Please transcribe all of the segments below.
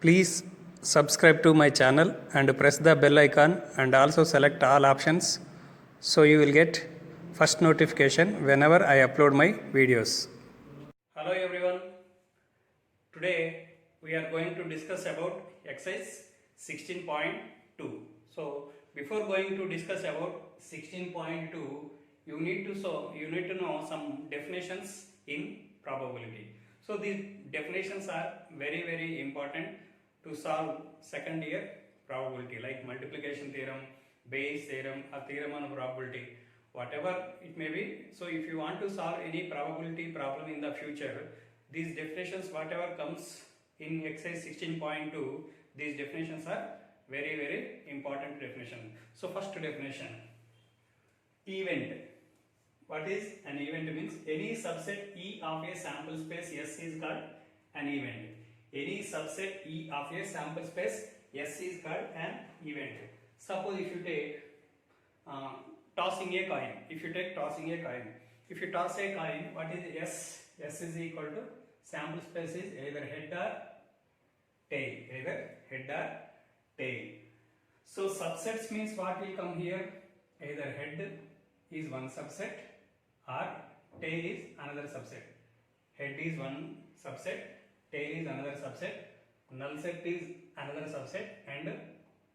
Please subscribe to my channel and press the bell icon and also select all options so you will get first notification whenever I upload my videos. Hello everyone. Today we are going to discuss about exercise 16.2. So before going to discuss about 16.2, you need to know some definitions in probability. So these definitions are very important to solve second year probability, like multiplication theorem, Bayes theorem, or theorem on probability, whatever it may be. So if you want to solve any probability problem in the future, these definitions whatever comes in exercise 16.2, these definitions are very important definition. So first definition, event. What is an event? Means any subset E of a sample space S is called an event. Any subset E of a sample space S is called an event. Suppose if you take tossing a coin. If you take tossing a coin, if you toss a coin, what is S? S is equal to sample space is either head or tail. Either head or tail. So subsets means what will come here? Either head is one subset or tail is another subset. Head is one subset, tail is another subset, null set is another subset, and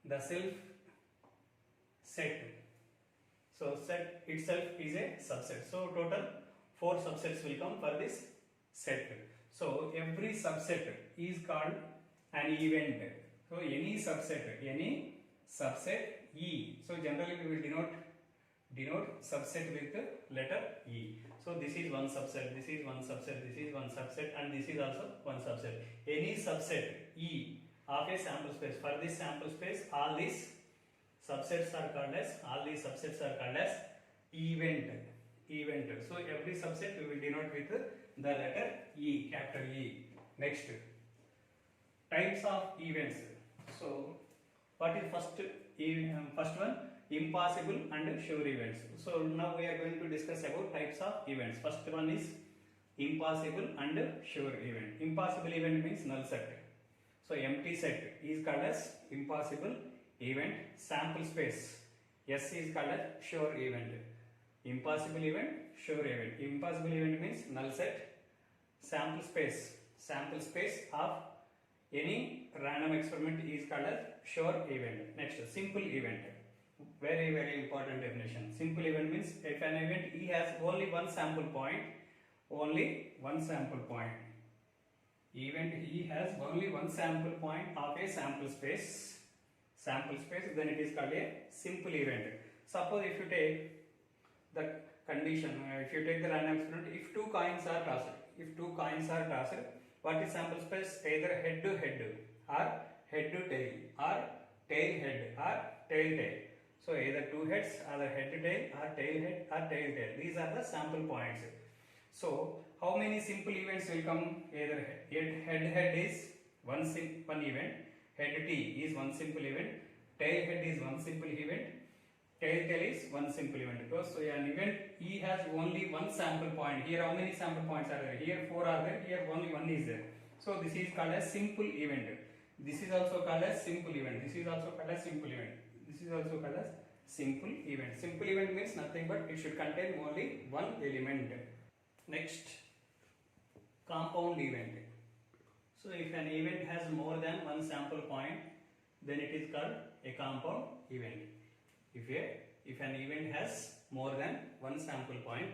the self set. So set itself is a subset. So total 4 subsets will come for this set. So every subset is called an event. So any subset E. So generally we will denote subset with the letter E. So this is one subset, this is one subset, this is one subset, and this is also one subset. Any subset E of a sample space. For this sample space, all these subsets are called as event. So every subset we will denote with the letter E, capital E. Next, types of events. So what is first one? Impossible and sure events. So now we are going to discuss about types of events. First one is impossible and sure event. Impossible event means null set. So empty set is called as impossible event. Sample space S is called as sure event. Impossible event, sure event. Impossible event means null set. Sample space of any random experiment is called as sure event. Next, simple event. Very important definition. Simple event means if an event E has only one sample point, event E has only one sample point of a sample space, then it is called a simple event. Suppose if you take the condition, if you take the random experiment, if two coins are tossed, what is sample space? Either head to head or head to tail or tail head or tail tail. So either two heads, either head to tail or tail head or tail tail. These are the sample points. So how many simple events will come? Either head is one event, head T is one simple event, tail head is one simple event, tail tail is one simple event. Because so an event E has only one sample point. Here how many sample points are there? Here 4 are there, here only 1 is there. So this is called as simple event. This is also called as simple event. This is also called as simple event. This is also called as simple event. Simple event means nothing but it should contain only one element. Next, compound event. So if an event has more than one sample point, then it is called a compound event. If an event has more than one sample point,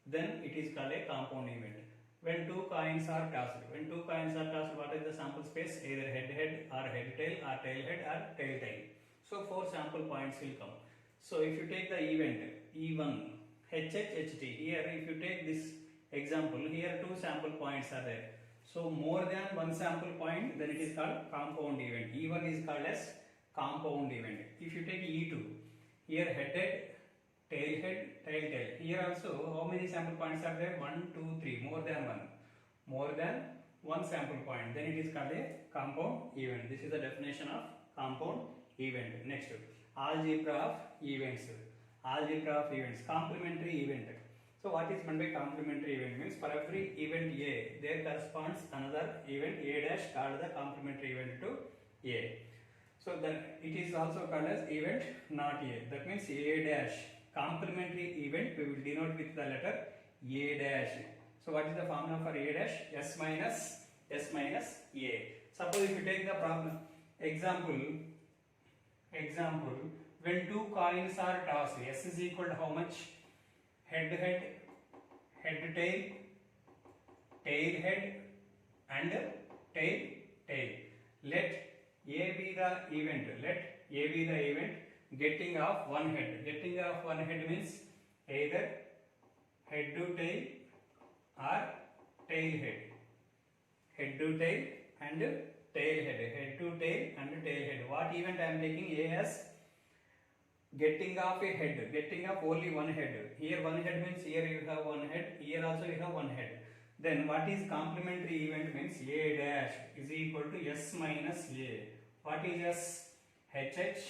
then it is called a compound event. When two coins are tossed, what is the sample space? Either head or head tail or tail head or tail tail. So 4 sample points will come. So if you take the event E1, HT, here if you take this example, here 2 sample points are there. So more than one sample point, then it is called compound event. E1 is called as compound event. If you take E2, here head, tail head, tail tail. Here also how many sample points are there? 1, 2, 3, more than one. More than one sample point, then it is called a compound event. This is the definition of compound event. Next, algebra of events. Complementary event. So what is meant by complementary event means for every event A, there corresponds another event A dash called the complementary event to A. So then it is also called as event not A. That means A dash. Complementary event we will denote with the letter A dash. So what is the formula for A dash? S minus A. Suppose if you take the problem example, when two coins are tossed, S is equal to how much? Head tail, tail head and tail. Let A be the event. Getting off one head. Getting off one head means either head to tail or tail head. Head to tail and tail head. Head to tail and tail head. What event I am taking? A as getting off a head. Getting off only one head. Here one head means here you have one head. Here also you have one head. Then what is complementary event means A dash is equal to S minus A. What is S? HH,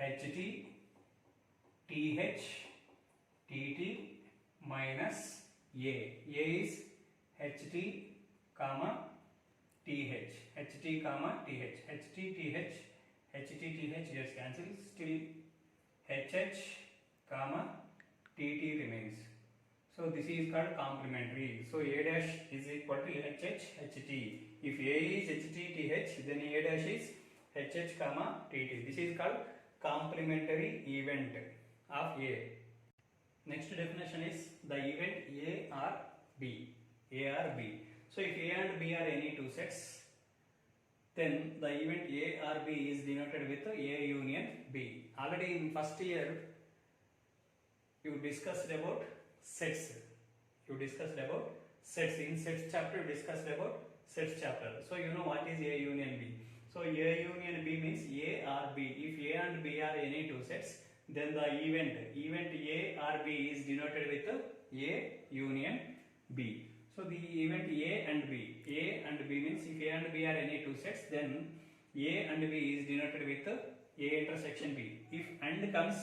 HT, TH, TT minus A. A is HT, comma TH. HT, comma TH. HT, TH. HT, TH gets cancelled. Still HH, comma TT remains. So this is called complementary. So A dash is equal to HH, HT. If A is HT, TH, then A dash is HH, comma TT. This is called complementary event of A. Next definition is the event A or B. A or B. So if A and B are any two sets, then the event A or B is denoted with A union B. Already in first year, you discussed about sets. In sets chapter, you discussed about sets chapter. So you know what is A union B. So A union B means A or B. If A and B are any two sets, then the event A or B is denoted with A union B. So the event A and B means if A and B are any two sets, then A and B is denoted with A intersection B. If AND comes,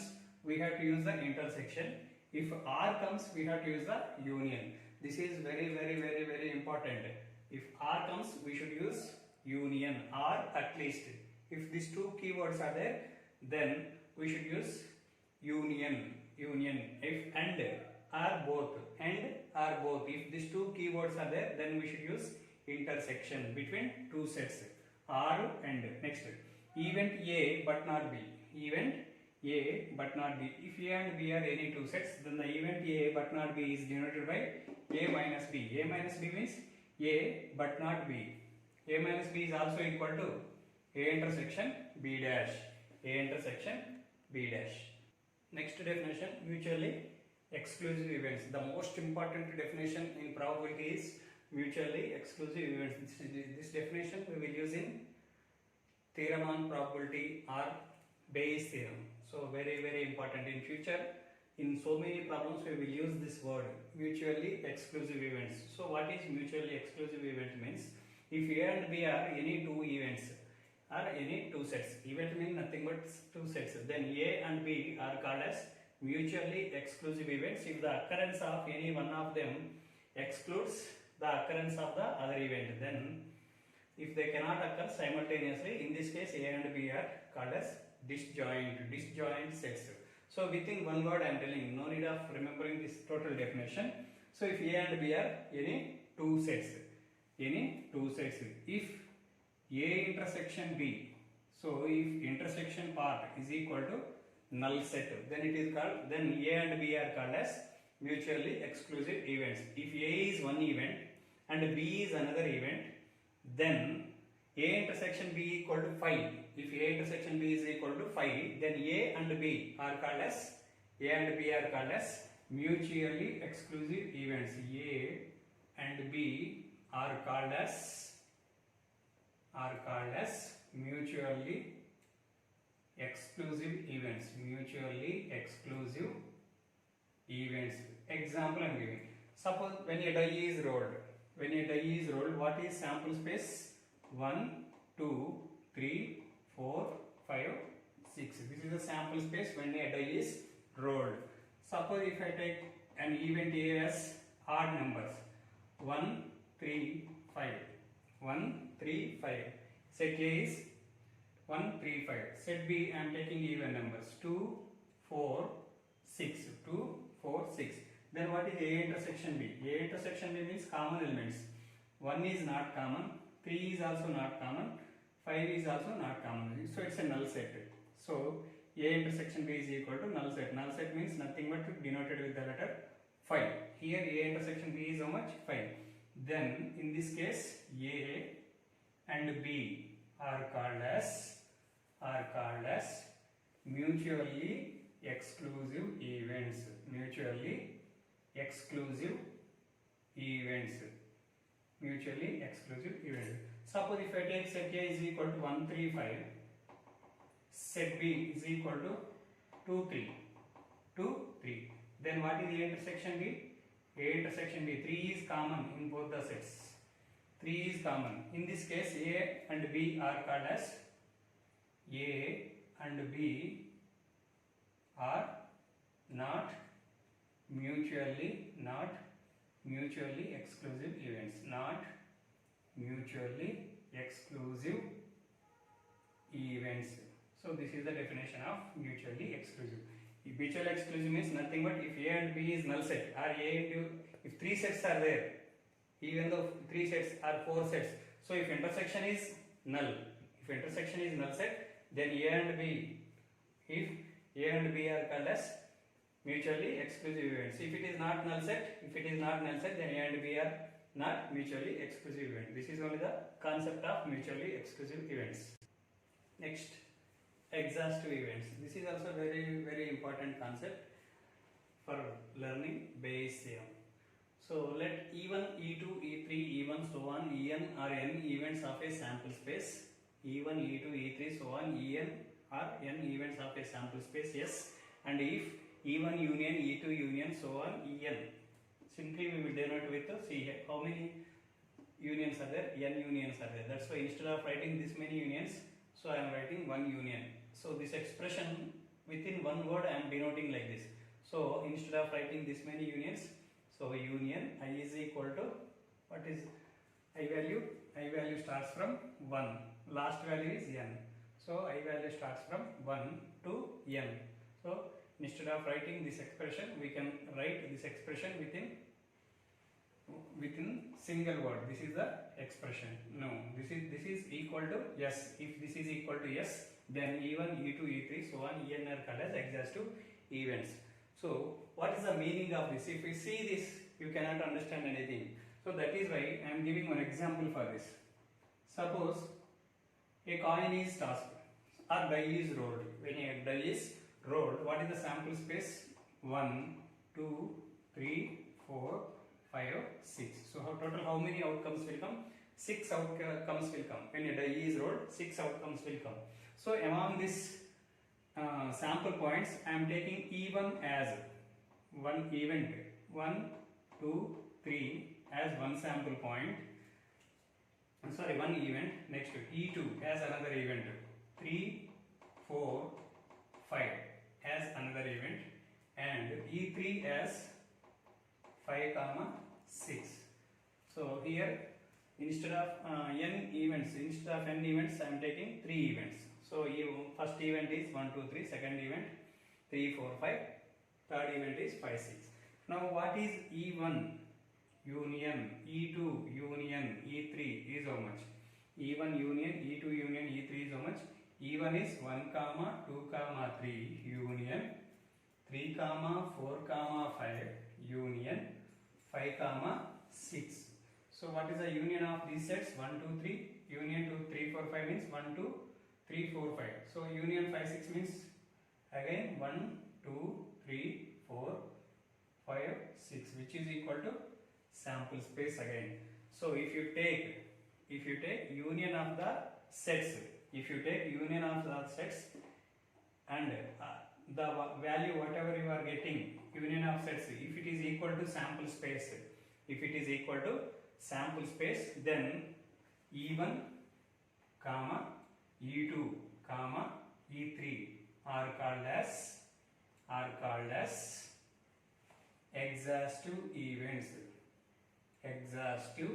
we have to use the intersection. If R comes, we have to use the union. This is very important. If R comes, we should use union or at least. If these two keywords are there, then we should use union. If AND or both, if these two keywords are there, then we should use intersection between two sets, R and. Next, event A but not B. Event A but not B. If A and B are any two sets, then the event A but not B is denoted by A minus B. A minus B means A but not B. A minus B is also equal to A intersection B dash. A intersection B dash. Next definition, mutually exclusive events. The most important definition in probability is mutually exclusive events. This definition we will use in theorem on probability or Bayes theorem. So very important in future. In so many problems we will use this word, mutually exclusive events. So what is mutually exclusive event means? If A and B are any two events or any two sets, event means nothing but two sets, then A and B are called as mutually exclusive events if the occurrence of any one of them excludes the occurrence of the other event. Then if they cannot occur simultaneously, in this case A and B are called as disjoint sets. So within one word I am telling, no need of remembering this total definition. So if A and B are any two sets, if A intersection B, so if intersection part is equal to null set, then it is called, then A and B are called as mutually exclusive events. If A is one event and B is another event, then A intersection B equal to phi. If A intersection B is equal to phi, then A and B are called as mutually exclusive events. A and B are called as mutually exclusive events. Example I am giving. Suppose when a die is rolled, what is sample space? 1, 2, 3, 4, 5, 6. This is the sample space when a die is rolled. Suppose if I take an event A as odd numbers 1, 3, 5. 1, 3, 5. Set A is 1, 3, 5. Set B I am taking even numbers 2, 4, 6. 2, 4, 6. Then what is A intersection B? A intersection B means common elements. 1 is not common, 3 is also not common, 5 is also not common. So it's a null set. So A intersection B is equal to null set. Null set means nothing but denoted with the letter 5. Here A intersection B is how much? 5. Then in this case A and B are called as mutually exclusive events. Mutually exclusive events. Mutually exclusive events. Suppose if I take set A is equal to 1, 3, 5, set B is equal to 2, 3, 2, 3. Then what is A intersection B? A intersection B. 3 is common in both the sets. 3 is common. In this case, A and B are called as A and B are not mutually exclusive events. Not mutually exclusive events. So this is the definition of mutually exclusive. Mutually exclusive means nothing but if A and B is null set, or if 3 sets are there, even though 3 sets are 4 sets. So if intersection is null, set, then A and B, if A and B are called as mutually exclusive events. If it is not null set, then A and B are not mutually exclusive events. This is only the concept of mutually exclusive events. Next, exhaustive events. This is also very important concept for learning Bayes theorem. So let E1, E2, E3, E1, so on, En are n events of a sample space. E1, E2, E3, so on, En are n events of a sample space S. And if E1 union, E2 union, so on, En. Simply we will denote with see here how many unions are there? N unions are there. That's why instead of writing this many unions, so I am writing one union. So this expression within one word I am denoting like this. So instead of writing this many unions, so union I is equal to what is I value? I value starts from 1. Last value is n. So I value starts from 1 to n. So instead of writing this expression, we can write this expression within single word. This is the expression. No, this is equal to yes. If this is equal to yes, then E1, E2, E3, so on, En are called as exhaustive events. So what is the meaning of this? If we see this, you cannot understand anything. So that is why I am giving one example for this. Suppose a coin is tossed or die is rolled. When a die is rolled, what is the sample space? 1, 2, 3, 4, 5, 6. So total how many outcomes will come? 6 outcomes will come. When a die is rolled, 6 outcomes will come. So among these sample points, I am taking E1 as one event. 1, 2, 3 as one sample point. Sorry, one event. Next E2 as another event. 3, 4, 5 as another event, and E3 as 5, 6. So here instead of n events, I am taking 3 events. So first event is 1, 2, 3. Second event 3, 4, 5. Third event is 5, 6. Now what is E1 union, E2 union, E3 is how much? E1 union, E2 union, E3 is how much? E1 is 1, 2, 3 union, 3, 4, 5 union, 5, 6. So what is the union of these sets? 1, 2, 3. Union 2, 3, 4, 5 means 1, 2, 3, 4, 5. So union 5, 6 means again 1, 2, 3, 4, 5, 6, which is equal to sample space again. So if you take union of the sets, and the value whatever you are getting, union of sets, if it is equal to sample space, then E1, E2, E3 are called as exhaustive events. Exhaustive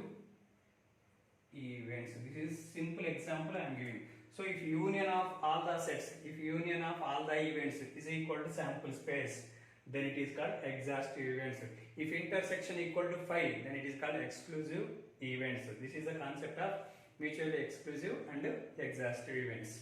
events. This is simple example I am giving. So if union of all the sets, if union of all the events is equal to sample space, then it is called exhaustive events. If intersection equal to 5, then it is called exclusive events. This is the concept of mutually exclusive and exhaustive events.